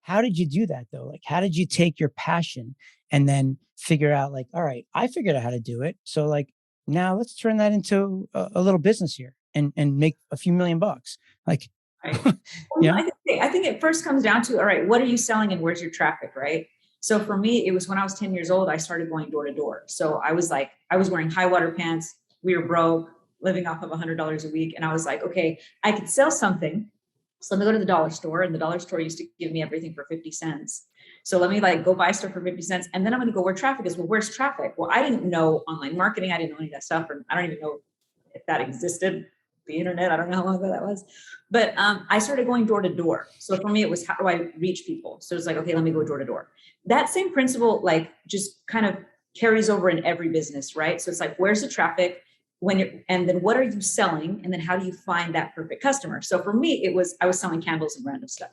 how did you do that though? Like, how did you take your passion and then figure out like, all right, I figured out how to do it. So like now let's turn that into a little business here and make a few million bucks. Like, Right. Well, yeah. I think it first comes down to, all right, what are you selling and where's your traffic, right? So for me, it was when I was 10 years old, I started going door to door. So I was like, I was wearing high water pants. We were broke, living off of $100 a week. And I was like, okay, I could sell something. So let me go to the dollar store, and the dollar store used to give me everything for 50 cents. So let me like go buy stuff for 50 cents. And then I'm going to go where traffic is. Well, where's traffic? Well, I didn't know online marketing. I didn't know any of that stuff. And I don't even know if that existed, the internet. I don't know how long ago that was. But I started going door to door. So for me, it was, how do I reach people? So it's like, okay, let me go door to door. That same principle, like, just kind of carries over in every business, right? So it's like, where's the traffic? When you're, and then what are you selling? And then how do you find that perfect customer? So for me, it was, I was selling candles and random stuff.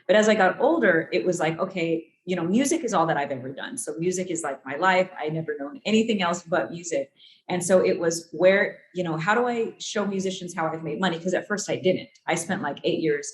But as I got older, it was like, okay, music is all that I've ever done. So music is like my life. I never known anything else but music. And so it was where, how do I show musicians how I've made money? Because at first I didn't. I spent like 8 years,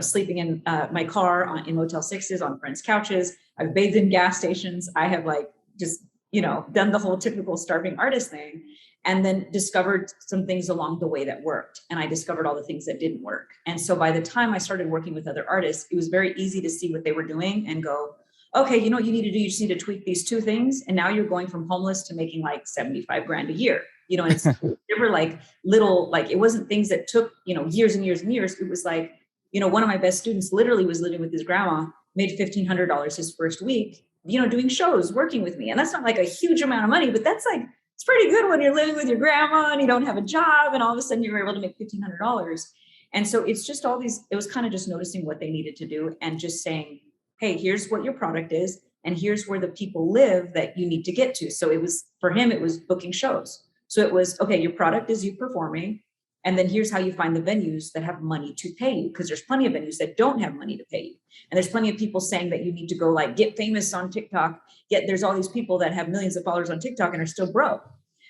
sleeping in my car in Motel 6s, on friends' couches. I've bathed in gas stations. I have like just, done the whole typical starving artist thing, and then discovered some things along the way that worked. And I discovered all the things that didn't work. And so by the time I started working with other artists, it was very easy to see what they were doing and go, okay, you know what you need to do? You just need to tweak these two things. And now you're going from homeless to making like 75 grand a year. And it's never like little, like it wasn't things that took, years and years and years. It was like, one of my best students literally was living with his grandma, made $1,500 his first week, doing shows, working with me. And that's not like a huge amount of money, but that's like, it's pretty good when you're living with your grandma and you don't have a job and all of a sudden you're able to make $1,500. And so it's just all these, it was kind of just noticing what they needed to do and just saying, hey, here's what your product is, and here's where the people live that you need to get to. So it was, for him, it was booking shows. So it was, okay, your product is you performing, and then here's how you find the venues that have money to pay you, because there's plenty of venues that don't have money to pay you. And there's plenty of people saying that you need to go like get famous on TikTok, yet there's all these people that have millions of followers on TikTok and are still broke.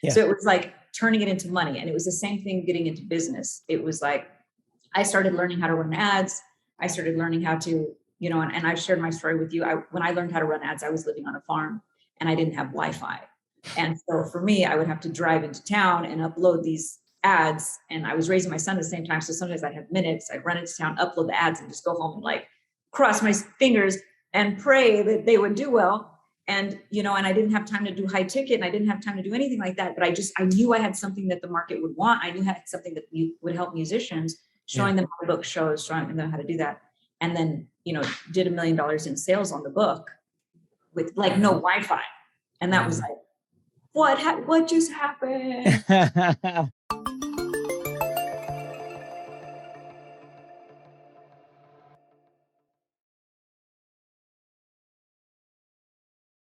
Yeah. So it was like turning it into money. And it was the same thing getting into business. It was like, I started learning how to run ads. I started learning how to, and I've shared my story with you. When I learned how to run ads, I was living on a farm and I didn't have Wi-Fi. And so for me, I would have to drive into town and upload these ads. And I was raising my son at the same time. So sometimes I'd have minutes, I'd run into town, upload the ads, and just go home and like cross my fingers and pray that they would do well. And, and I didn't have time to do high ticket, and I didn't have time to do anything like that. But I knew I had something that the market would want. I knew I had something that would help musicians, showing them how to book shows, showing them how to do that. And then, did $1 million in sales on the book with like no Wi-Fi. And that was like, what just happened?